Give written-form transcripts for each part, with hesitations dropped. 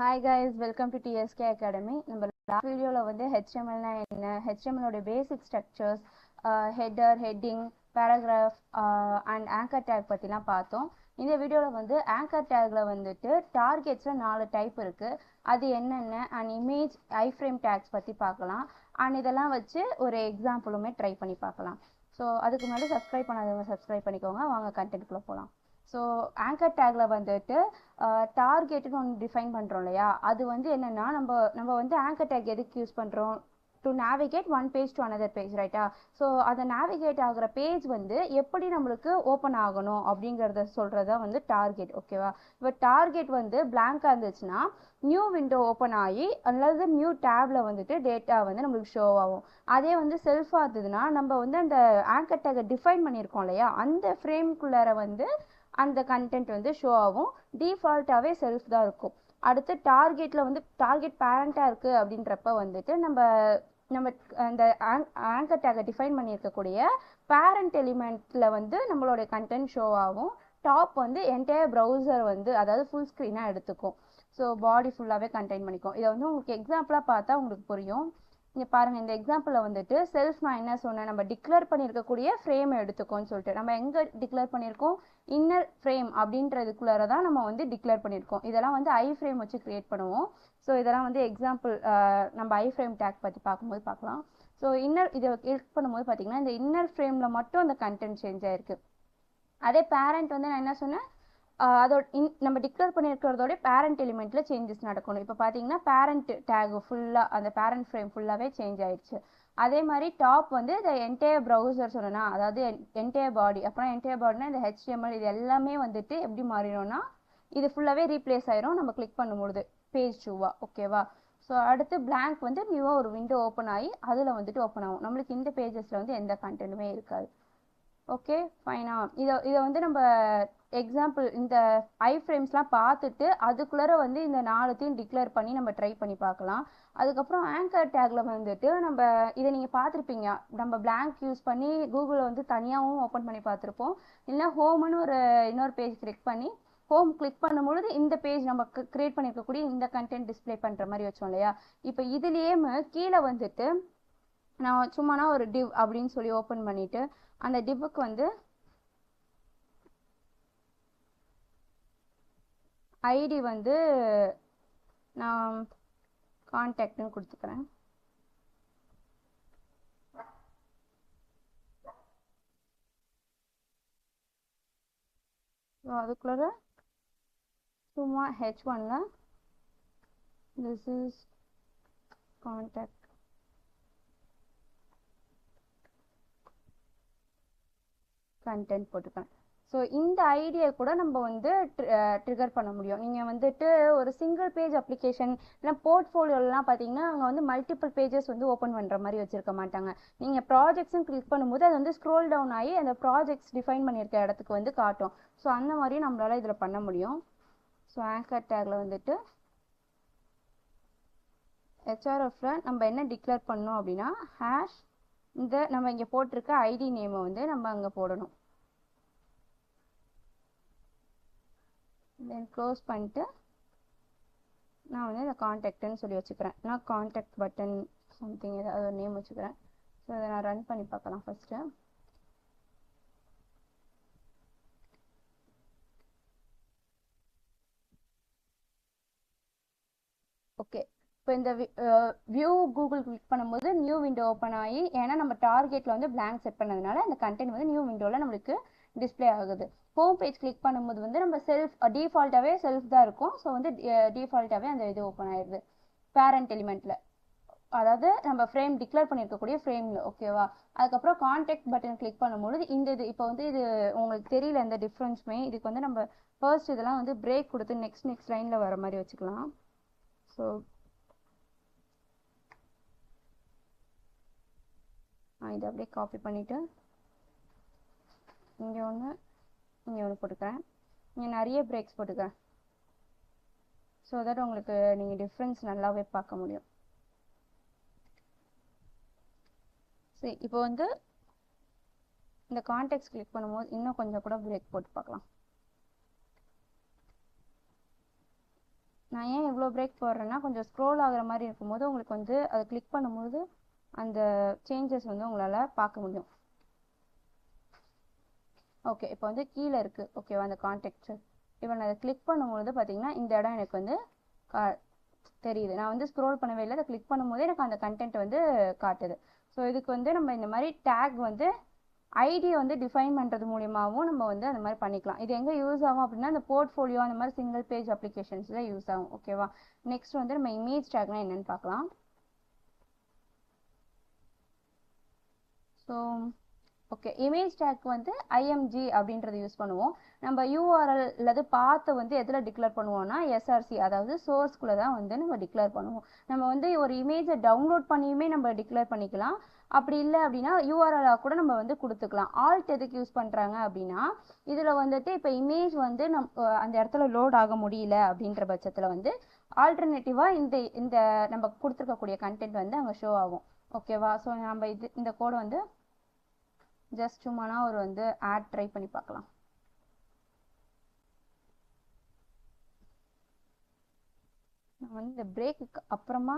Hi guys, welcome to TSK Academy. நம்ம last வீடியோல வந்து HTML னா என்ன, HTML ஓட basic structures, header, heading, paragraph and anchor tag பத்திலாம் பார்த்தோம். இந்த வீடியோல வந்து anchor tagல வந்துட்டு targetsல 4 டைப் இருக்கு. அது என்னென்ன and image iframe tags பத்தி பார்க்கலாம். and இதெல்லாம் வச்சு ஒரு எக்ஸாம்பிளுமே ட்ரை பண்ணி பார்க்கலாம். ஸோ அதுக்கு முன்னாடி சப்ஸ்கிரைப் பண்ணாதவங்க சப்ஸ்கிரைப் பண்ணிக்கோங்க. வாங்க கண்டென்ட்குள்ளே போகலாம். ஸோ ஆங்கர் டேக்ல வந்துட்டு டார்கெட்னு ஒன்று டிஃபைன் பண்ணுறோம் இல்லையா, அது வந்து என்னென்னா நம்ம வந்து ஆங்கர் டேக் எதுக்கு யூஸ் பண்ணுறோம், to navigate one page to another page, ரைட்டா? ஸோ அதை நேவிகேட் ஆகிற பேஜ் வந்து எப்படி நம்மளுக்கு ஓப்பன் ஆகணும் அப்படிங்கிறத சொல்கிறதா வந்து டார்கெட், ஓகேவா? இப்போ டார்கெட் வந்து பிளாங்காக இருந்துச்சுன்னா நியூ விண்டோ ஓப்பன் ஆகி அல்லது நியூ டேப்ல வந்துட்டு டேட்டா வந்து நம்மளுக்கு ஷோ ஆகும். அதே வந்து செல்ஃபாக இருந்ததுன்னா நம்ம வந்து அந்த ஆங்கர் டேக்கை டிஃபைன் பண்ணியிருக்கோம் இல்லையா, அந்த ஃப்ரேம்குள்ளார வந்து அந்த கண்டென்ட் வந்து ஷோ ஆகும். டிஃபால்ட்டாகவே செல்ஃப் தான் இருக்கும். அடுத்து டார்கெட்டில் வந்து டார்கெட் பேரண்ட்டாக இருக்குது அப்படின்றப்ப வந்துட்டு நம்ம அந்த ஆங்கர் டேக்கை டிஃபைன் பண்ணியிருக்கக்கூடிய பேரண்ட் எலிமெண்ட்டில் வந்து நம்மளுடைய கண்டென்ட் ஷோ ஆகும். டாப் வந்து என்டையர் ப்ரௌசர் வந்து அதாவது ஃபுல் ஸ்க்ரீனாக எடுத்துக்கும். ஸோ பாடி ஃபுல்லாகவே கண்டெயின் பண்ணிக்கும். இதை வந்து உங்களுக்கு எக்ஸாம்பிளாக பார்த்தா உங்களுக்கு புரியும். இங்கே பாருங்கள், இந்த எக்ஸாம்பிளில் வந்துட்டு செல்ஃப் நான் என்ன சொன்னேன், நம்ம டிக்ளேர் பண்ணியிருக்கக்கூடிய ஃப்ரேமை எடுத்துக்கோன்னு சொல்லிட்டு நம்ம எங்கே டிக்ளேர் பண்ணியிருக்கோம், இன்னர் ஃப்ரேம் அப்படின்றதுக்குள்ளார தான் நம்ம வந்து டிக்ளேர் பண்ணியிருக்கோம். இதெல்லாம் வந்து ஐ ஃப்ரேம் வச்சு கிரியேட் பண்ணுவோம். ஸோ இதெல்லாம் வந்து எக்ஸாம்பிள் நம்ம ஐ ஃப்ரேம் டேக் பற்றி பார்க்கும்போது பார்க்கலாம். ஸோ இன்னர் இதை கிளிக் பண்ணும்போது பார்த்தீங்கன்னா இந்த இன்னர் ஃப்ரேமில் மட்டும் அந்த கண்டென்ட் சேஞ்ச் ஆயிருக்கு. அதே பேரண்ட் வந்து நான் என்ன சொன்னேன், அதோட நம்ம டிக்ளேர் பண்ணியிருக்கிறதோட பேரண்ட் எலிமெண்ட்டில் சேஞ்சஸ் நடக்கணும். இப்போ பார்த்தீங்கன்னா பேரண்ட் டேக் ஃபுல்லாக அந்த பேரண்ட் ஃப்ரேம் ஃபுல்லாகவே சேஞ்ச் ஆயிடுச்சு. அதே மாதிரி டாப் வந்து இந்த என்டையர் ப்ரௌசர் சொன்னா, அதாவது என்டையர் பாடி, அப்புறம் என்டையர் பாடினா இந்த HTML இது எல்லாமே வந்துட்டு எப்படி மாறிடும்னா இது ஃபுல்லாகவே ரீப்ளேஸ் ஆயிரும் நம்ம கிளிக் பண்ணும்பொழுது பேஜ் 2வா, ஓகேவா? ஸோ அடுத்து பிளாங்க் வந்து நியூவாக ஒரு விண்டோ ஓப்பன் ஆகி அதில் வந்துட்டு ஓப்பன் ஆகும். நம்மளுக்கு இந்த பேஜஸில் வந்து எந்த கண்டென்ட்டுமே இருக்காது. ஓகே ஃபைனா? இதை வந்து நம்ம எக்ஸாம்பிள் இந்த ஐ ஃப்ரேம்ஸ்லாம் பார்த்துட்டு அதுக்குள்ளே வந்து இந்த 4த்தையும் டிக்ளேர் பண்ணி நம்ம ட்ரை பண்ணி பார்க்கலாம். அதுக்கப்புறம் ஆங்கர் டேக்ல வந்துட்டு நம்ம இதை நீங்கள் பார்த்துருப்பீங்க, நம்ம பிளாங்க் யூஸ் பண்ணி கூகுளில் வந்து தனியாகவும் ஓப்பன் பண்ணி பார்த்துருப்போம். இல்லை ஹோம்னு இன்னொரு பேஜ் கிளிக் பண்ணி ஹோம் கிளிக் பண்ணும்பொழுது இந்த பேஜ் நம்ம கிரியேட் பண்ணியிருக்கக்கூடிய இந்த கண்டென்ட் டிஸ்பிளே பண்ணுற மாதிரி வச்சோம் இல்லையா. இப்போ இதுலேயே கீழே வந்துட்டு நான் சும்மானா ஒரு டிவ் அப்படின்னு சொல்லி ஓப்பன் பண்ணிவிட்டு அந்த டிவ்வுக்கு வந்து ஐடி வந்து நான் கான்டாக்ட்னு கொடுத்துக்கிறேன். ஸோ அதுக்குள்ள சும்மா H1ல this is contact content போட்டுக்கிறேன். ஸோ இந்த ஐடியா கூட நம்ம வந்து ட்ரிகர் பண்ண முடியும். நீங்கள் வந்துட்டு ஒரு சிங்கிள் பேஜ் அப்ளிகேஷன் இல்லை போர்ட்ஃபோலியோலாம் பார்த்தீங்கன்னா அங்கே வந்து மல்டிபிள் பேஜஸ் வந்து ஓப்பன் பண்ணுற மாதிரி வச்சுருக்க மாட்டாங்க. நீங்கள் ப்ராஜெக்ட்ஸும் கிளிக் பண்ணும்போது அது வந்து ஸ்க்ரோல் டவுன் ஆகி அந்த ப்ராஜெக்ட்ஸ் டிஃபைன் பண்ணியிருக்க இடத்துக்கு வந்து காட்டும். ஸோ அந்த மாதிரியும் நம்மளால் இதில் பண்ண முடியும். ஸோ ஆங்கர் டேக்ல வந்துட்டு HRFல நம்ம என்ன டிக்ளேர் பண்ணோம் அப்படின்னா ஹேஷ் இந்த நம்ம இங்கே போட்டிருக்க ஐடி நேமை வந்து நம்ம அங்கே போடணும். தென் க்ளோஸ் பண்ணிட்டு நான் வந்து இந்த கான்டாக்ட்னு சொல்லி வச்சுக்கிறேன். நான் கான்டாக்ட் பட்டன் சம்திங் ஏதாவது ஒரு நேம் வச்சுக்கிறேன். ஸோ அதை நான் ரன் பண்ணி பார்க்கலாம் ஃபஸ்ட்டு. ஓகே, இப்போ இந்த வியூ கூகுள் கிளிக் பண்ணும்போது நியூ விண்டோ ஓப்பன் ஆகி, ஏன்னா நம்ம டார்கெட்டில் வந்து பிளாங்க் செட் பண்ணதுனால அந்த கண்டென்ட் வந்து நியூ விண்டோவில் நம்மளுக்கு டிஸ்பிளே ஆகுது. ஹோம் பேஜ் கிளிக் பண்ணும்போது வந்து நம்ம செல்ஃப் டிஃபால்ட்டாகவே செல்ஃப் தான் இருக்கும். ஸோ வந்து டிஃபால்ட்டாகவே அந்த இது ஓப்பன் ஆயிடுது பேரண்ட் எலிமெண்ட்டில், அதாவது நம்ம ஃப்ரேம் டிக்ளேர் பண்ணியிருக்கக்கூடிய ஃப்ரேமில், ஓகேவா? அதுக்கப்புறம் கான்டாக்ட் பட்டன் கிளிக் பண்ணும்போது இந்த இது இப்போ வந்து இது உங்களுக்கு தெரியல எந்த டிஃப்ரென்ஸுமே. இதுக்கு வந்து நம்ம ஃபர்ஸ்ட் இதெல்லாம் வந்து பிரேக் கொடுத்து நெக்ஸ்ட் லைனில் வர மாதிரி வச்சுக்கலாம். ஸோ இதை அப்படியே காப்பி பண்ணிவிட்டு இங்கே ஒன்று போட்டுக்கிறேன். இங்கே நிறைய பிரேக்ஸ் போட்டுக்கிறேன். ஸோ தட் உங்களுக்கு நீங்கள் டிஃப்ரென்ஸ் நல்லாவே பார்க்க முடியும். சரி, இப்போ வந்து இந்த கான்டெக்ட் கிளிக் பண்ணும்போது இன்னும் கொஞ்சம் கூட பிரேக் போட்டு பார்க்கலாம். நான் ஏன் இவ்வளோ பிரேக் போடுறேன்னா கொஞ்சம் ஸ்க்ரோல் ஆகுற மாதிரி இருக்கும்போது உங்களுக்கு வந்து அதை கிளிக் பண்ணும்போது அந்த சேஞ்சஸ் வந்து உங்களால் பார்க்க முடியும். ஓகே, இப்போ வந்து கீழே இருக்குது ஓகேவா அந்த கான்டெக்ட். இப்போ நான் அதை கிளிக் பண்ணும்போது பார்த்தீங்கன்னா இந்த இடம் எனக்கு வந்து தெரியுது. நான் வந்து ஸ்க்ரோல் பண்ணவே இல்லை, அதை கிளிக் பண்ணும்போது எனக்கு அந்த கண்டென்ட் வந்து காட்டுது. ஸோ இதுக்கு வந்து நம்ம இந்த மாதிரி டேக் வந்து ஐடியை வந்து டிஃபைன் பண்ணுறது மூலியமாகவும் நம்ம வந்து அந்த மாதிரி பண்ணிக்கலாம். இது எங்கே யூஸ் ஆகும் அப்படின்னா இந்த போர்ட்ஃபோலியோ அந்த மாதிரி சிங்கிள் பேஜ் அப்ளிகேஷன்ஸில் யூஸ் ஆகும் ஓகேவா. நெக்ஸ்ட் வந்து நம்ம இமேஜ் டேக்னா என்னென்னு பார்க்கலாம். ஸோ ஓகே, இமேஜ் டேக் வந்து ஐஎம்ஜி அப்படின்றத யூஸ் பண்ணுவோம். நம்ம யூஆர்எல் அல்லது பாத்தை வந்து எதில் டிக்ளேர் பண்ணுவோம்னா எஸ்ஆர்சி, அதாவது சோர்ஸ்குள்ளே தான் வந்து நம்ம டிக்ளேர் பண்ணுவோம். நம்ம வந்து ஒரு இமேஜை டவுன்லோட் பண்ணியுமே நம்ம டிக்ளேர் பண்ணிக்கலாம். அப்படி இல்லை அப்படின்னா யூஆர்எலாக கூட நம்ம வந்து கொடுத்துக்கலாம். ஆல்ட் எதுக்கு யூஸ் பண்ணுறாங்க அப்படின்னா இதில் வந்துட்டு இப்போ இமேஜ் வந்து அந்த இடத்துல லோட் ஆக முடியல அப்படின்ற பட்சத்தில் வந்து ஆல்டர்னேட்டிவாக இந்த நம்ம கொடுத்துருக்கக்கூடிய கண்டென்ட் வந்து அங்கே ஷோ ஆகும் ஓகேவா. ஸோ நம்ம இந்த கோடை வந்து ஜஸ்ட் சும்மானா ஒரு வந்து ஆட் ட்ரை பண்ணி பார்க்கலாம். நான் வந்து இந்த பிரேக்குக்கு அப்புறமா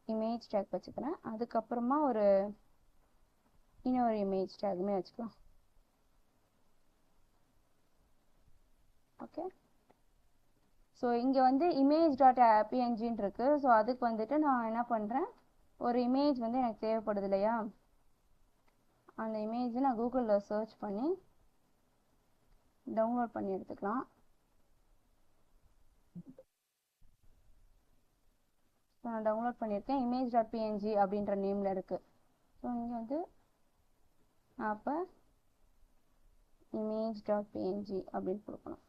இமேஜ் டேக் வச்சுக்கிறேன், அதுக்கப்புறமா இன்னொரு இமேஜ் டேக்குமே வச்சுக்கலாம். ஓகே, ஸோ இங்கே வந்து image.png இருக்கு. ஸோ அதுக்கு வந்துட்டு நான் என்ன பண்ணுறேன், ஒரு இமேஜ் வந்து எனக்கு தேவைப்படுது இல்லையா, அந்த இமேஜை நான் கூகுளில் சர்ச் பண்ணி டவுன்லோட் பண்ணி எடுத்துக்கலாம். ஸோ நான் டவுன்லோட் பண்ணியிருக்கேன், image.png அப்படின்ற நேமில் இருக்குது. ஸோ இங்கே வந்து அப்போ image.png அப்படின்னு கொடுக்கணும்.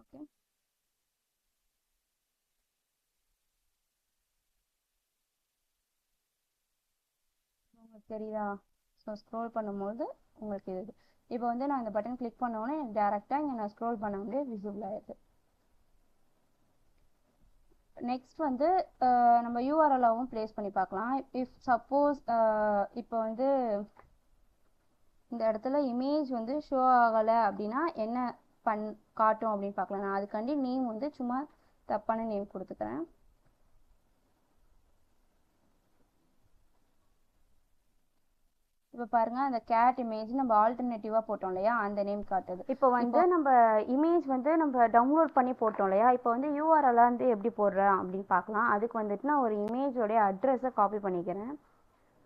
ஓகே, உங்களுக்கு தெரியுதா. ஸோ ஸ்க்ரோல் பண்ணும்போது உங்களுக்கு இது இப்போ வந்து நான் இந்த பட்டன் கிளிக் பண்ணோன்னே டேரெக்டாக இங்கே நான் ஸ்க்ரோல் பண்ண முடியாது, விசிபிள் ஆகிடுது. நெக்ஸ்ட் வந்து நம்ம யூஆர்எல்லாவும் ப்ளேஸ் பண்ணி பார்க்கலாம். இஃப் சப்போஸ் இப்போ வந்து இந்த இடத்துல இமேஜ் வந்து ஷோ ஆகலை அப்படின்னா என்ன காட்டும் அப்படின்னு பார்க்கலாம். நான் அதுக்காண்டி நேம் வந்து சும்மா தப்பான நேம் கொடுத்துக்கிறேன். இப்போ பாருங்க, அந்த கேட் இமேஜ் நம்ம ஆல்டர்னேட்டிவாக போட்டோம் இல்லையா, அந்த நேம் காட்டுது. இப்போ வந்து நம்ம இமேஜ் வந்து நம்ம டவுன்லோட் பண்ணி போட்டோம் இல்லையா, இப்போ வந்து யூஆர்எல் வந்து எப்படி போடுறேன் அப்படின்னு பார்க்கலாம். அதுக்கு வந்துட்டு நான் ஒரு இமேஜோடைய அட்ரஸை காப்பி பண்ணிக்கிறேன்.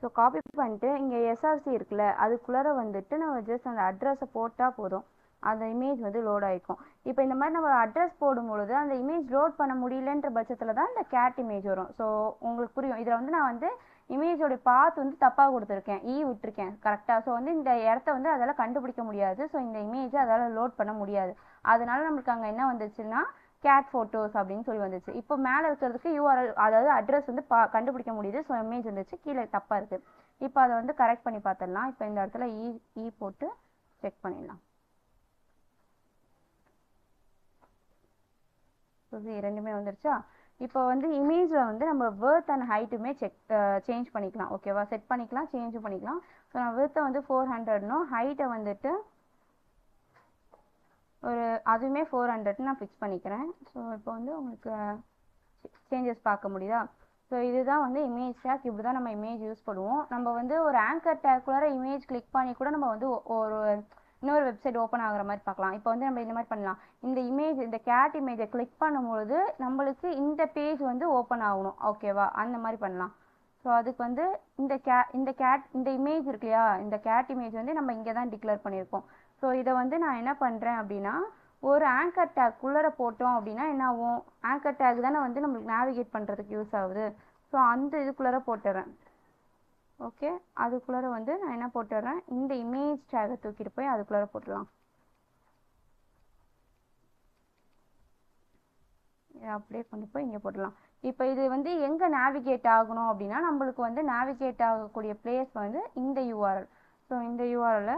ஸோ காப்பி பண்ணிட்டு இங்கே எஸ்ஆர்சி இருக்குல்ல, அதுக்குள்ளார வந்துட்டு நம்ம ஜஸ்ட் அந்த அட்ரஸை போட்டால் போதும், அந்த இமேஜ் வந்து லோட் ஆகிக்கும். இப்போ இந்த மாதிரி நம்ம அட்ரஸ் போடும்பொழுது அந்த இமேஜ் லோட் பண்ண முடியலன்ற பட்சத்தில் தான் இந்த கேட் இமேஜ் வரும். ஸோ உங்களுக்கு புரியும். இதில் வந்து நான் வந்து இமேஜோடைய பாத் வந்து தப்பாக கொடுத்துருக்கேன், விட்டுருக்கேன் கரெக்டாக. ஸோ வந்து இந்த இடத்த வந்து அதால் கண்டுபிடிக்க முடியாது. ஸோ இந்த இமேஜை அதால் லோட் பண்ண முடியாது. அதனால நம்மளுக்கு அங்கே என்ன வந்துச்சுன்னா கேட் ஃபோட்டோஸ் அப்படின்னு சொல்லி வந்துச்சு. இப்போ மேலே இருக்கிறதுக்கு யூஆர்எல் அதாவது அட்ரஸ் வந்து கண்டுபிடிக்க முடியுது. ஸோ இமேஜ் வந்துச்சு, கீழே தப்பாக இருக்குது. இப்போ அதை வந்து கரெக்ட் பண்ணி பார்த்துடலாம். இப்போ இந்த இடத்துல போட்டு செக் பண்ணிடலாம். ரெண்டுமே வந்துருச்சா. இப்போ வந்து இமேஜில் வந்து நம்ம விர்த் அண்ட் ஹைட்டுமே சேஞ்ச் பண்ணிக்கலாம் ஓகேவா, செட் பண்ணிக்கலாம், சேஞ்சும் பண்ணிக்கலாம். ஸோ நான் விர்த்தை வந்து 400னும் ஹைட்டை வந்துட்டு அதுவுமே 400 நான் ஃபிக்ஸ் பண்ணிக்கிறேன். ஸோ இப்போ வந்து உங்களுக்கு சேஞ்சஸ் பார்க்க முடியுதா. ஸோ இதுதான் வந்து இமேஜ் டேக். இப்படி தான் நம்ம இமேஜ் யூஸ் பண்ணுவோம். நம்ம வந்து ஒரு ஆங்கர் டேக்குள்ளார இமேஜ் கிளிக் பண்ணி கூட நம்ம வந்து ஒரு இன்னொரு வெப்சைட் ஓப்பன் ஆகுற மாதிரி பார்க்கலாம். இப்போ வந்து நம்ம இந்த மாதிரி பண்ணலாம், இந்த கேட் இமேஜை கிளிக் பண்ணும்பொழுது நம்மளுக்கு இந்த பேஜ் வந்து ஓப்பன் ஆகணும் ஓகேவா, அந்த மாதிரி பண்ணலாம். ஸோ அதுக்கு வந்து இந்த இமேஜ் இருக்கு இல்லையா, இந்த கேட் இமேஜ் வந்து நம்ம இங்கே தான் டிக்ளேர் பண்ணியிருக்கோம். ஸோ இதை வந்து நான் என்ன பண்ணுறேன் அப்படின்னா ஒரு ஆங்கர் டேக் உள்ளார போட்டோம் அப்படின்னா என்ன ஆகும், ஆங்கர் டேக் தானே வந்து நம்மளுக்கு நேவிகேட் பண்ணுறதுக்கு யூஸ் ஆகுது. ஸோ அந்த இதுக்குள்ளார போட்டுறேன். ஓகே, அதுக்குள்ளார வந்து நான் என்ன போட்டுறேன், இந்த இமேஜ் டேகை தூக்கிட்டு போய் அதுக்குள்ளார போட்டுடலாம். அப்படியே கொண்டு போய் இங்கே போட்டுடலாம். இப்போ இது வந்து எங்கே நேவிகேட் ஆகணும் அப்படின்னா நம்மளுக்கு வந்து நேவிகேட் ஆகக்கூடிய பிளேஸ் வந்து இந்த யூஆர்எல். ஸோ இந்த யூஆர்எல்லை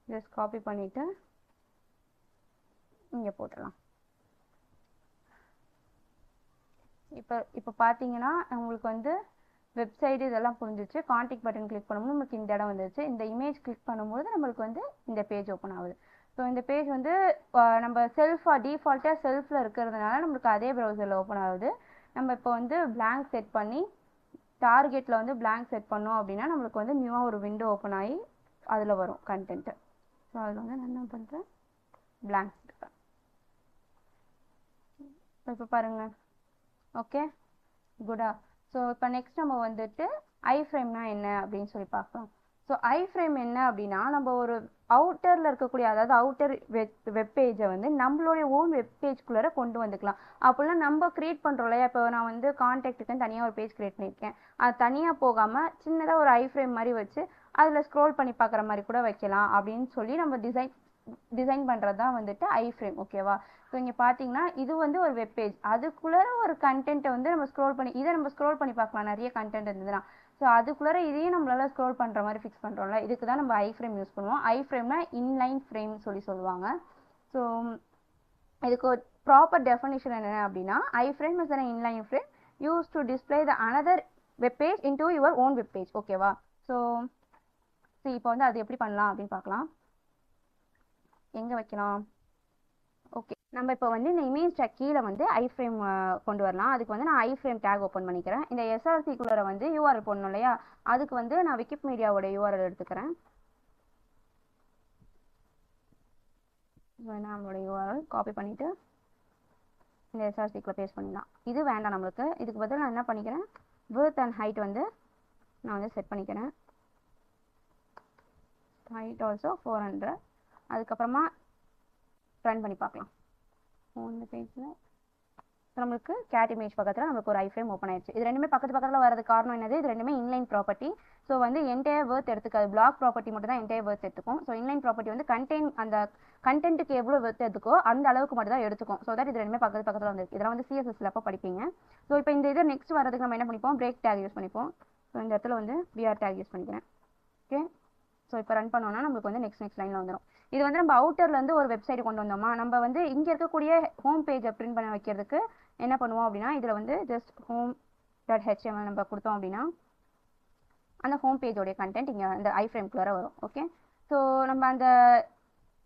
ஜஸ்ட் காப்பி பண்ணிவிட்டு இங்கே போட்டுடலாம். இப்போ பார்த்தீங்கன்னா உங்களுக்கு வந்து வெப்சைட் இதெல்லாம் புரிஞ்சிச்சு. கான்டாக்ட் பட்டன் கிளிக் பண்ணும்போது நமக்கு இந்த இடம் வந்துருச்சு. இந்த இமேஜ் கிளிக் பண்ணும்போது நம்மளுக்கு வந்து இந்த பேஜ் ஓப்பன் ஆகுது. ஸோ இந்த பேஜ் வந்து நம்ம டிஃபால்ட்டாக செல்ஃபில் இருக்கிறதுனால நம்மளுக்கு அதே ப்ரௌசரில் ஓப்பன் ஆகுது. நம்ம இப்போ வந்து பிளாங்க் செட் பண்ணி டார்கெட்டில் வந்து பிளாங்க் செட் பண்ணோம் அப்படின்னா நம்மளுக்கு வந்து நியூவாக ஒரு விண்டோ ஓப்பன் ஆகி அதில் வரும் கண்டென்ட்டு. ஸோ அதில் வந்து நான் என்ன பண்ணுறேன், பிளாங்க் எடுப்பேன். இப்போ பாருங்கள். ஓகே, குடா. ஸோ இப்போ நெக்ஸ்ட் நம்ம வந்துட்டு ஐஃப்ரேம்னா என்ன அப்படின்னு சொல்லி பார்க்கலாம். ஸோ ஐஃப்ரேம் என்ன அப்படின்னா, நம்ம ஒரு அவுட்டரில் இருக்கக்கூடிய, அதாவது அவுட்டர் வெப்பேஜை வந்து நம்மளுடைய ஓன் வெப்பேஜ்குள்ளே கொண்டு வந்துக்கலாம். அப்படிலாம் நம்ம க்ரியேட் பண்ணுறோம் இல்லையா. இப்போ நான் வந்து கான்டாக்ட்டுக்குன்னு தனியாக ஒரு பேஜ் க்ரியேட் பண்ணியிருக்கேன். அது தனியாக போகாமல் சின்னதாக ஒரு ஐஃப்ரேம் மாதிரி வச்சு அதில் ஸ்க்ரோல் பண்ணி பார்க்குற மாதிரி கூட வைக்கலாம் அப்படின்னு சொல்லி நம்ம டிசைன் பண்ணுறது தான் வந்துட்டு ஐஃப்ரேம். ஓகேவா. ஸோ இங்கே பார்த்தீங்கன்னா இது வந்து ஒரு வெப்பேஜ், அதுக்குள்ளே ஒரு கண்டென்ட்டை வந்து நம்ம ஸ்க்ரோல் பண்ணி பார்க்கலாம். நிறைய கண்டென்ட் இருந்ததுன்னா ஸோ அதுக்குள்ளே இதையும் நம்மளால ஸ்க்ரோல் பண்ணுற மாதிரி ஃபிக்ஸ் பண்ணுறோம்ல. இதுக்கு தான் நம்ம ஐஃப்ரேம் யூஸ் பண்ணுவோம். ஐஃப்ரேம்னா இன்லைன் ஃப்ரேம் சொல்லுவாங்க. ஸோ இதுக்கு ஒரு ப்ராப்பர் டெஃபினிஷன் என்ன அப்படின்னா, iframe is an inline frame used to display the another web page into your own web page. ஓகேவா. ஸோ இப்போ வந்து அது எப்படி பண்ணலாம் அப்படின்னு பார்க்கலாம். எங்கே வைக்கலாம். ஓகே, நம்ம இப்போ வந்து இந்த இமேஜ் டேக் கீழே வந்து ஐஃப்ரேம் கொண்டு வரலாம். அதுக்கு வந்து நான் ஐஃப்ரேம் டேக் ஓப்பன் பண்ணிக்கிறேன். இந்த எஸ்ஆர்சிக்குள்ளே வந்து யூஆர்எல் போடணும் இல்லையா. அதுக்கு வந்து நான் விக்கிபீடியாவோட யூஆர்எல் எடுத்துக்கிறேன். நம்மளோட யூஆர்எல் காப்பி பண்ணிவிட்டு இந்த எஸ்ஆர்சிக்குள்ளே பேஸ்ட் பண்ணிடலாம். இது வேண்டாம் நம்மளுக்கு. இதுக்கு பதில் நான் என்ன பண்ணிக்கிறேன், விட்த் அண்ட் ஹைட் வந்து நான் வந்து செட் பண்ணிக்கிறேன். Height also 400. அதுக்கப்புறமா ரன் பண்ணி பார்க்கலாம். இந்த பேஜில் நம்மளுக்கு கேட் இமேஜ் பக்கத்தில் நம்மளுக்கு ஒரு ஐஃப்ரேம் ஓப்பன் ஆயிடுச்சு. இது ரெண்டுமே பக்கத்தில் வரது காரணம் என்னது, இது ரெண்டுமே இன்லைன் ப்ராப்பர்ட்டி. ஸோ வந்து என்டையர் வேர்த் எடுத்துக்காது, பிளாக் ப்ராப்பர்ட்டி மட்டும் தான் என்டையர் வேர்த் எடுத்துக்கும். ஸோ இன்லைன் ப்ராப்பர்ட்டி வந்து அந்த கண்டென்ட்டுக்கு எவ்வளோ வேர்த் எடுத்துக்கோ அந்த அளவுக்கு மட்டும் தான் எடுத்துக்கும். ஸோ தட் இது ரெண்டுமே பக்கத்தில் வந்து இதெல்லாம் வந்து சிஎஸ்எஸ்ல அப்போ படிப்பீங்க. ஸோ இப்போ இந்த இதை நெக்ஸ்ட் வரதுக்கு நம்ம என்ன பண்ணிப்போம், பிரேக் டேக் யூஸ் பண்ணிப்போம். ஸோ இந்த இடத்துல வந்து பிஆர் டேக் யூஸ் பண்ணிக்கிறேன். ஓகே, ஸோ இப்போ ரன் பண்ணோன்னா நம்மளுக்கு வந்து நெக்ஸ்ட் லைனில் வந்துடும். இது வந்து நம்ம அவுட்டர்லேருந்து ஒரு வெப்சைட் கொண்டு வந்தோமா, நம்ம வந்து இங்கே இருக்கக்கூடிய ஹோம் பேஜை பிரிண்ட் பண்ண வைக்கிறதுக்கு என்ன பண்ணுவோம் அப்படின்னா, இதில் வந்து ஜஸ்ட் home.html நம்ம கொடுத்தோம் அப்படின்னா அந்த ஹோம் பேஜோடைய கண்டென்ட் இங்கே அந்த ஐஃப்ரேம்குள்ளே வரும். ஓகே, ஸோ நம்ம அந்த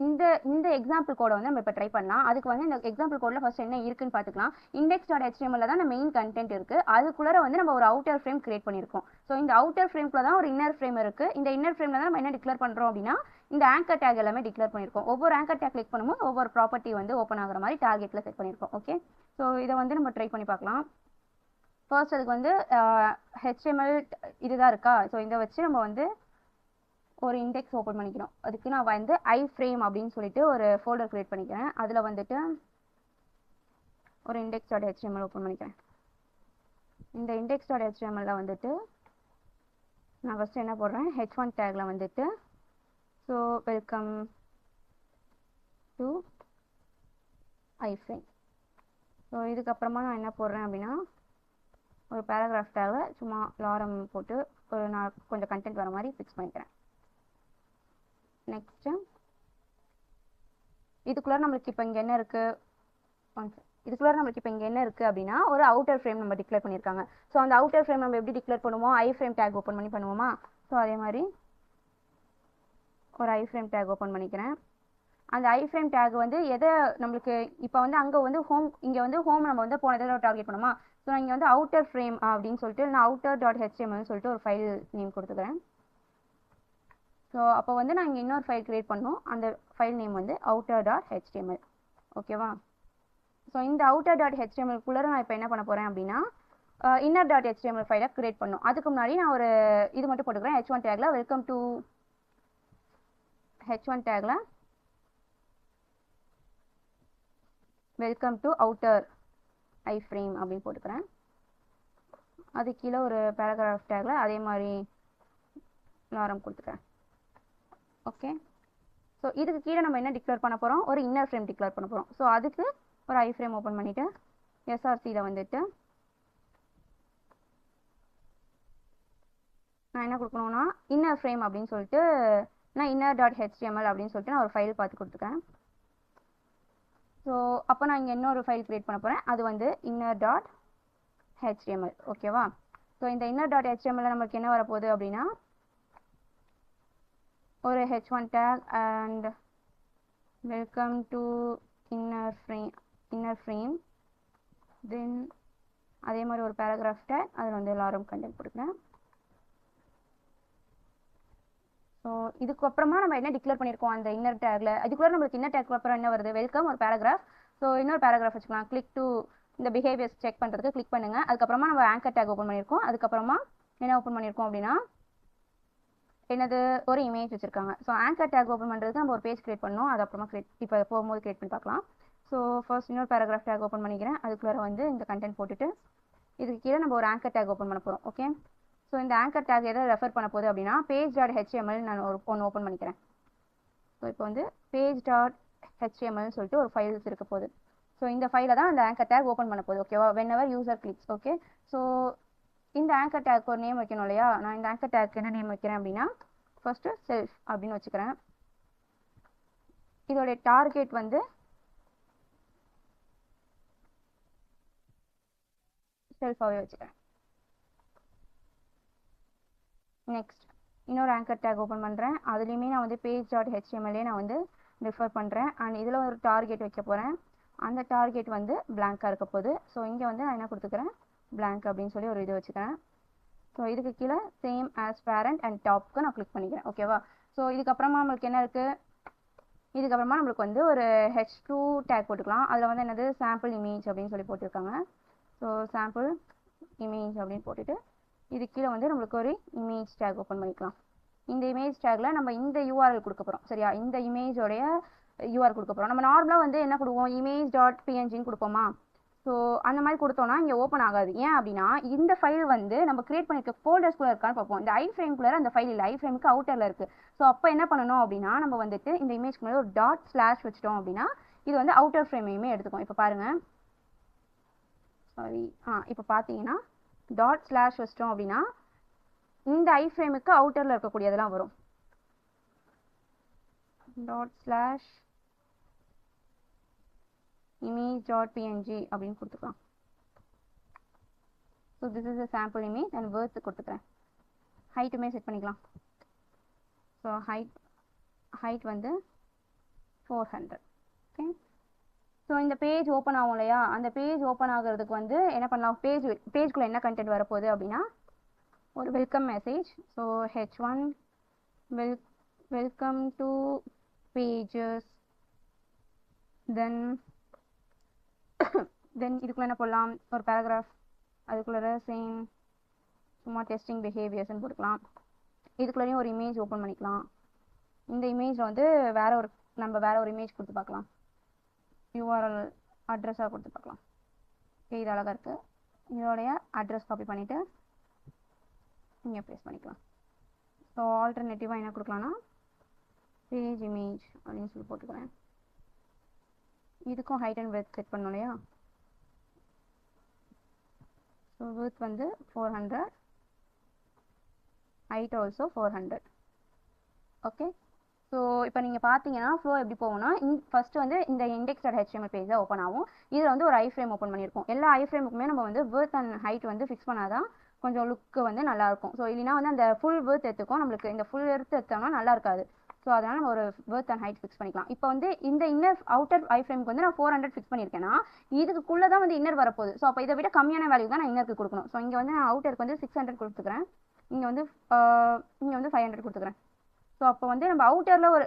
இந்த எக்ஸாம்பிள் கோடை வந்து நம்ம இப்போ ட்ரை பண்ணலாம். அதுக்கு வந்து இந்த எக்ஸாம்பிள் கோடில் ஃபர்ஸ்ட் என்ன இருக்குன்னு பார்த்துக்கலாம். index.html தான் மெயின் கண்டென்ட் இருக்குது. அதுக்குள்ளே வந்து நம்ம ஒரு அவுட்டர் ஃப்ரேம் கிரியேட் பண்ணியிருக்கோம். ஸோ இந்த அவுட்டர் ஃப்ரேம்குள்ள தான் ஒரு இன்னர் ஃப்ரேம் இருக்குது. இந்த இன்னர் ஃப்ரேமில் தான் நம்ம என்ன டிக்ளேர் பண்ணுறோம் அப்படின்னா, இந்த ஆங்கர் டேக் எல்லாமே டிக்ளேர் பண்ணியிருக்கோம். ஒவ்வொரு ஆங்கர் டேக் கிளிக் பண்ணும்போது ஒவ்வொரு ப்ராப்பர்ட்டி வந்து ஓப்பன் ஆகிற மாதிரி டார்கெட்டில் செட் பண்ணியிருக்கோம். ஓகே, ஸோ இதை வந்து நம்ம ட்ரை பண்ணி பார்க்கலாம். ஃபர்ஸ்ட் அதுக்கு வந்து HTML இதுதான் இருக்கா. ஸோ இதை வச்சு நம்ம வந்து ஒரு இண்டெக்ஸ் ஓப்பன் பண்ணிக்கிறோம். அதுக்கு நான் வந்து ஐஃப்ரேம் அப்படின்னு சொல்லிட்டு ஒரு ஃபோல்டர் கிரியேட் பண்ணிக்கிறேன். அதில் வந்துட்டு ஒரு index.html ஓப்பன் பண்ணிக்கிறேன். இந்த index.html வந்துட்டு நான் ஃபஸ்ட்டு என்ன போடுறேன், h1 டேக்ல வந்துட்டு so welcome to iframe. So இதுக்கப்புறமா நான் என்ன போடுறேன் அப்படின்னா, ஒரு பேராகிராஃப் டேக்ல சும்மா லாரம் போட்டு நான் கொஞ்சம் கண்டென்ட் வர மாதிரி ஃபிக்ஸ் பண்ணிக்கிறேன். நெக்ஸ்ட்டு இதுக்குள்ளே நம்மளுக்கு இப்போ இங்கே என்ன இருக்குது அப்படின்னா, ஒரு அவுட்டர் ஃப்ரேம் நம்ம டிக்ளேர் பண்ணியிருக்காங்க. ஸோ அந்த அவுட்டர் ஃப்ரேம் நம்ம எப்படி டிக்ளேர் பண்ணுவோம், ஐஃப்ரேம் டேக் ஓப்பன் பண்ணி பண்ணுவோமா. ஸோ அதே மாதிரி ஒரு ஐஃப்ரேம் டேக் ஓப்பன் பண்ணிக்கிறேன். அந்த ஐஃப்ரேம் டேக் வந்து எதை நம்மளுக்கு இப்போ வந்து அங்கே வந்து இங்கே வந்து ஹோம் நம்ம வந்து போன இதில் டார்கெட் பண்ணுமா. ஸோ நான் இங்கே வந்து அவுட்டர் ஃப்ரேம் அப்படின்னு சொல்லிட்டு நான் outer.html சொல்லிட்டு ஒரு ஃபைல் நேம் கொடுத்துக்கிறேன். ஸோ அப்போ வந்து நான் இங்கே இன்னொரு ஃபைல் கிரியேட் பண்ணோம். அந்த ஃபைல் நேம் வந்து outer.html. ஓகேவா. ஸோ இந்த outer.html நான் இப்போ என்ன பண்ண போகிறேன் அப்படின்னா, inner.html ஃபைலை கிரியேட் பண்ணோம். அதுக்கு முன்னாடி நான் ஒரு இது மட்டும் போட்டுக்கிறேன். h1 டேக்ல welcome to outer iframe அப்படின்னு போட்டுக்கிறேன். அது கீழே ஒரு பேராகிராஃப் டேக்ல அதே மாதிரி லாரம் கொடுத்துக்கிறேன். ஓகே, ஸோ இதுக்கு கீழே நம்ம என்ன டிக்ளேர் பண்ண போகிறோம், ஒரு இன்னர் ஃப்ரேம் டிக்ளேர் பண்ண போகிறோம். ஸோ அதுக்கு ஒரு ஐஃப்ரேம் ஓப்பன் பண்ணிவிட்டு எஸ்ஆர்சியில் வந்துட்டு நான் என்ன கொடுக்கணும்னா, இன்னர் ஃப்ரேம் அப்படின்னு சொல்லிட்டு நான் inner.html அப்படின்னு சொல்லிட்டு நான் ஒரு ஃபைல் பார்த்து கொடுத்துக்கிறேன். ஸோ அப்போ நான் இங்கே இன்னொரு ஃபைல் கிரியேட் பண்ண போகிறேன். அது வந்து inner.html. ஓகேவா. ஸோ இந்த inner.html நமக்கு என்ன வரப்போகுது அப்படின்னா ஒரு h1 tag and welcome to inner frame then அதே மாதிரி ஒரு பேராகிராஃப் டேக் அதில் வந்து எல்லாரும் கண்டென்ட் கொடுக்குறேன். ஸோ இதுக்கப்புறமா நம்ம என்ன டிக்ளேர் பண்ணியிருக்கோம் அந்த இன்னர் டேக்ல, அதுக்குள்ள நம்மளுக்கு இன்னர் டேக் அப்புறம் என்ன வருது, வெல்கம் ஒரு பேராகிராஃப். ஸோ இன்னொரு பேராகிராஃப் வச்சுக்கலாம். கிளிக் டு இந்த பிஹேவியர்ஸ் செக் பண்ணுறதுக்கு கிளிக் பண்ணுங்க. அதுக்கப்புறமா நம்ம ஆங்கர் டேக் ஓப்பன் பண்ணியிருக்கோம். அதுக்கப்புறமா என்ன ஓப்பன் பண்ணியிருக்கோம் அப்படின்னா என்னது ஒரு இமேஜ் வச்சிருக்காங்க. ஸோ ஆங்கர் டேக் ஓப்பன் பண்ணுறதுக்கு நம்ம ஒரு பேஜ் கிரியேட் பண்ணோம். அது அப்புறமா இப்போ போகும்போது கிரியேட் பண்ணி பார்க்கலாம். ஸோ ஃபர்ஸ்ட் இன்னொரு பேராகிராஃப் டேக் ஓப்பன் பண்ணிக்கிறேன். அதுக்குள்ளே வந்து இந்த கண்டென்ட் போட்டுட்டு இதுக்கு கீழே நம்ம ஒரு ஆங்கர் டேக் ஓப்பன் பண்ண போகிறோம். ஓகே, ஸோ இந்த ஆங்கர் டேக் எதை ரெஃபர் பண்ண போகுது அப்படின்னா page.html நான் ஒன்று ஓப்பன் பண்ணிக்கிறேன். ஸோ இப்போ வந்து page.html சொல்லிட்டு ஒரு ஃபைல்ஸ் இருக்க போகுது. ஸோ இந்த ஃபைலை தான் அந்த ஆங்கர் டேக் ஓப்பன் பண்ண போகுது. ஓகேவா, whenever user clicks. Okay, so இந்த ஆங்கர் டேக் ஒரு நேம் வைக்கணும் இல்லையா. நான் இந்த ஆங்கர் டேக் என்ன நேம் வைக்கிறேன் அப்படின்னா ஃபர்ஸ்ட்டு செல்ஃப் அப்படின்னு வச்சுக்கிறேன். இதோடைய டார்கெட் வந்து செல்ஃபாகவே வச்சுக்கிறேன். நெக்ஸ்ட் இன்னொரு ஆங்கர் டேக் ஓப்பன் பண்ணுறேன். அதுலேயுமே நான் வந்து page.html நான் வந்து ரெஃபர் பண்ணுறேன். அண்ட் இதில் ஒரு டார்கெட் வைக்க போகிறேன். அந்த டார்கெட் வந்து பிளாங்காக இருக்க போகுது. ஸோ இங்கே வந்து நான் என்ன கொடுத்துக்கிறேன், blank அப்படின்னு சொல்லி ஒரு இது வச்சுக்கிறேன். ஸோ இதுக்கு கீழே சேம் ஆஸ் பேரண்ட் அண்ட் டாப்க்கு நான் கிளிக் பண்ணிக்கிறேன். ஓகேவா, ஸோ இதுக்கப்புறமா நம்மளுக்கு என்ன இருக்குது, இதுக்கப்புறமா நம்மளுக்கு வந்து ஒரு h2 டேக் போட்டுக்கலாம். அதில் வந்து என்னது சாம்பிள் இமேஜ் அப்படின்னு சொல்லி போட்டிருக்காங்க. ஸோ சாம்பிள் இமேஜ் அப்படின்னு போட்டுட்டு இது கீழே வந்து நம்மளுக்கு ஒரு இமேஜ் டேக் ஓப்பன் பண்ணிக்கலாம். இந்த இமேஜ் டேக்ல நம்ம இந்த யூஆர்எல் கொடுக்க போகிறோம். சரியா, இந்த இமேஜோடைய யூஆர் கொடுக்க போகிறோம். நம்ம நார்மலாக வந்து என்ன கொடுப்போம், image.png கொடுப்போமா. ஸோ அந்த மாதிரி கொடுத்தோம்னா இங்கே ஓப்பன் ஆகாது. ஏன் அப்படின்னா இந்த ஃபைல் வந்து நம்ம கிரியேட் பண்ணியிருக்க ஃபோல்டர்ஸ்குள்ளே இருக்கான்னு பார்ப்போம். இந்த ஐ ஃப்ரேம்குள்ளே அந்த ஃபைல் இல்லை, ஐ ஃப்ரேமுக்கு அவுட்டரில் இருக்குது. ஸோ அப்போ என்ன பண்ணணும் அப்படின்னா நம்ம வந்துட்டு இந்த இமேஜ்க்கு மேலே ஒரு டாட்/ வச்சிட்டோம் அப்படின்னா இது வந்து அவுட்டர் ஃப்ரேமையுமே எடுத்துக்கும். இப்போ பாருங்கள், சாரி, இப்போ பார்த்தீங்கன்னா டாட்/ வச்சிட்டோம் அப்படின்னா இந்த ஐ ஃப்ரேமுக்கு அவுட்டரில் இருக்கக்கூடியதெல்லாம் வரும். டாட்/ image.png அப்படின்னு கொடுத்துக்கலாம். So this is a sample image and worth கொடுத்துக்கிறேன். ஹைட்டுமே செட் பண்ணிக்கலாம். ஸோ ஹைட் வந்து 400. ஓகே, ஸோ இந்த பேஜ் ஓப்பன் ஆகும் இல்லையா, அந்த பேஜ் ஓப்பன் ஆகிறதுக்கு வந்து என்ன பண்ணலாம், பேஜ்குள்ளே என்ன கண்டென்ட் வரப்போகுது அப்படின்னா ஒரு welcome message. So h1 welcome to pages. Then இதுக்குள்ளே என்ன போடலாம், ஒரு பேராகிராஃப். அதுக்குள்ளே சேம் சும்மா டெஸ்டிங் பிஹேவியர்ஸ்ன்னு போட்டுக்கலாம். இதுக்குள்ளேயும் ஒரு இமேஜ் ஓப்பன் பண்ணிக்கலாம். இந்த இமேஜில் வந்து நம்ம வேற ஒரு இமேஜ் கொடுத்து பார்க்கலாம். யூஆர்எல் அட்ரஸாக கொடுத்து பார்க்கலாம். ஓகே, இது அழகாக இருக்குது. இதோடைய அட்ரஸ் காப்பி பண்ணிவிட்டு இங்கே பேஸ்ட் பண்ணிக்கலாம். ஸோ ஆல்டர்னேட்டிவாக என்ன கொடுக்கலாம்னா பேஜ் இமேஜ் அப்படின்னு சொல்லி போட்டுக்கிறேன். இதுக்கும் ஹைட் அண்ட் விட்த் செட் பண்ணோம் இல்லையா. ஸோ விட்த் வந்து 400, ஹைட் ஆல்சோ 400. ஓகே, ஸோ இப்போ நீங்கள் பார்த்தீங்கன்னா ஃப்ளோ எப்படி போகும்னா ஃபர்ஸ்ட் வந்து இந்த index.html பேஜ் ஓப்பன் ஆகும். இதில் வந்து ஒரு ஐ ஃப்ரேம் ஓப்பன் பண்ணியிருக்கோம். எல்லா ஐ ஃப்ரேமுக்குமே நம்ம வந்து விட்த் அண்ட் ஹைட் வந்து ஃபிக்ஸ் பண்ணாதான் கொஞ்சம் லுக்கு வந்து நல்லாயிருக்கும். ஸோ இல்லைனா வந்து அந்த ஃபுல் விட்த் எடுத்துக்கும், நம்மளுக்கு இந்த ஃபுல் விட்த் எடுத்தோம்னா நல்லா இருக்காது. ஸோ அதனால் நம்ம ஒரு விட்த் அண்ட் ஹைட் ஃபிக்ஸ் பண்ணிக்கலாம். இப்போ வந்து இந்த அவுட்டர் ஐ ஃப்ரேமுக்கு வந்து நான் 400 ஃபிக்ஸ் பண்ணியிருக்கேன்னா இதுக்குள்ளே தான் வந்து இன்னர் வரப்போகுது. ஸோ அப்போ இதை விட கம்மியான வேல்யூ தான் நான் இன்னருக்கு கொடுக்கணும். ஸோ இங்கே வந்து நான் அவுட்டருக்கு வந்து 600 கொடுத்துக்கிறேன். இங்கே வந்து 500 கொடுத்துக்கிறேன். ஸோ அப்போ வந்து நம்ம அவுட்டரில் ஒரு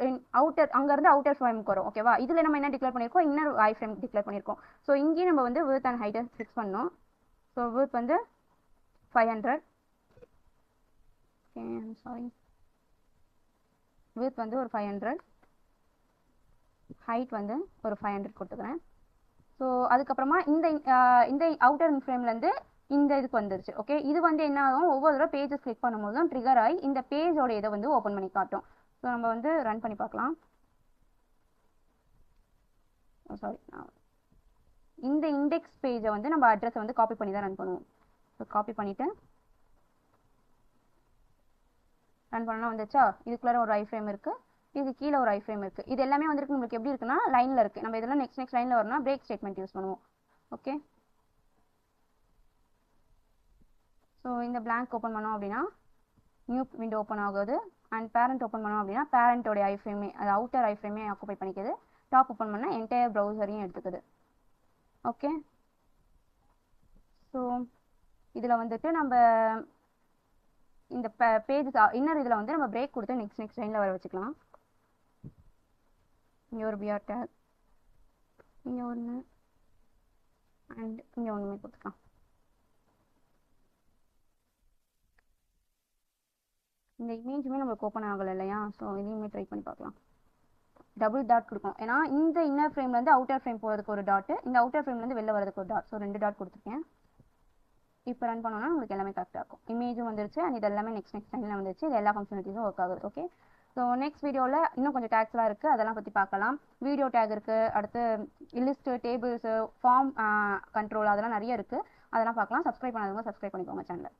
அங்கேருந்து அவுட்டர் ஃப்ரேமுக்கு வரும். ஓகேவா, இதில் நம்ம என்ன டிக்ளேர் பண்ணியிருக்கோம், இன்னர் ஐ ஃப்ரேம் டிக்ளேர் பண்ணியிருக்கோம். ஸோ இங்கேயும் நம்ம வந்து விட்த் அண்ட் ஹைட்டை ஃபிக்ஸ் பண்ணோம். ஸோ விட்த் வந்து 500. சாரி, விட்த் வந்து ஒரு 500, ஹைட் வந்து ஒரு 500 கொடுத்துக்கிறேன். ஸோ அதுக்கப்புறமா இந்த அவுட்டர் ஃப்ரேம்லேருந்து இந்த இதுக்கு வந்துருச்சு. ஓகே, இது வந்து என்ன ஆகும், ஒவ்வொரு தடவை பேஜஸ் கிளிக் பண்ணும்போது தான் ட்ரிகர் ஆகி இந்த பேஜோட இதை வந்து ஓப்பன் பண்ணி காட்டும். ஸோ நம்ம வந்து ரன் பண்ணி பார்க்கலாம். சாரி, இந்த இண்டெக்ஸ் பேஜை வந்து நம்ம அட்ரஸை வந்து காப்பி பண்ணி தான் ரன் பண்ணுவோம். ஸோ காப்பி பண்ணிவிட்டு ரன் பண்ணலாம். வந்துச்சா, இதுக்குள்ளே ஒரு ஐ ஃப்ரேம் இருக்குது, இது கீழே ஒரு ஐ ஃப்ரேம் இருக்குது. இது எல்லாமே வந்துருக்கு நம்மளுக்கு எப்படி இருக்குன்னா லைனில் இருக்குது. நம்ம இதெல்லாம் நெக்ஸ்ட் லைனில் வரணும்னா பிரேக் ஸ்டேட்மெண்ட் யூஸ் பண்ணுவோம். ஓகே, ஸோ ஸோ இந்த blank ஓப்பன் பண்ணோம் அப்படின்னா நியூ விண்டோ ஓப்பன் ஆகுது. அண்ட் பேரண்ட் ஓப்பன் பண்ணோம் அப்படின்னா பேரண்டோடைய ஐஃப்ரேமே, அது அவுட்டர் ஐஃப்ரேமே ஆக்குபை பண்ணிக்குது. டாப் ஓப்பன் பண்ணால் என்டையர் ப்ரௌசரையும் எடுத்துக்குது. ஓகே, ஸோ இதில் வந்துட்டு நம்ம இந்த பேஜஸ் இன்னர் இதில் வந்து நம்ம பிரேக் கொடுத்து நெக்ஸ்ட் லைனில் வர வச்சுக்கலாம். இங்கே ஒரு பிஆர் டேக், இங்கே ஒன்று, அண்ட் இங்கே ஒன்றுமே கொடுத்துக்கலாம். இந்த இமேஜுமே நம்மளுக்கு ஓப்பன் ஆகலை இல்லையா? ஸோ இதையுமே ட்ரை பண்ணி பார்க்கலாம். டபுள் டாட் கொடுக்கும், ஏன்னா இந்த இன்னர் ஃப்ரேம்லேருந்து அவுட்டர் ஃப்ரேம் போகிறதுக்கு ஒரு டாட்டு, இந்த அவுட்டர் ஃப்ரேம்லேருந்து வெளில வரதுக்கு ஒரு டாட். ஸோ 2 டாட் கொடுத்துருக்கேன். இப்போ ரன் பண்ணோன்னா உங்களுக்கு எல்லாமே கரெக்டாக இருக்கும். இமேஜும் வந்துருச்சு அண்ட் இது எல்லாமே நெக்ஸ்ட் டைமில் வந்துருச்சு. இது எல்லா ஃபங்க்ஷனாலிட்டிஸும் ஒர்க் ஆகுது. ஓகே, ஸோ நெக்ஸ்ட் வீடியோவில் இன்னும் கொஞ்சம் டேக்ஸ்லாம் இருக்குது, அதெல்லாம் பற்றி பார்க்கலாம். வீடியோ டேக் இருக்குது, அடுத்து லிஸ்ட்டு, டேபிள்ஸு, ஃபார்ம் கண்ட்ரோல், அதெல்லாம் நிறைய இருக்குது, அதெல்லாம் பார்க்கலாம். சப்ஸ்கிரைப் பண்ணாதவங்க சப்ஸ்கிரைப் பண்ணிக்கோங்க சேனலை.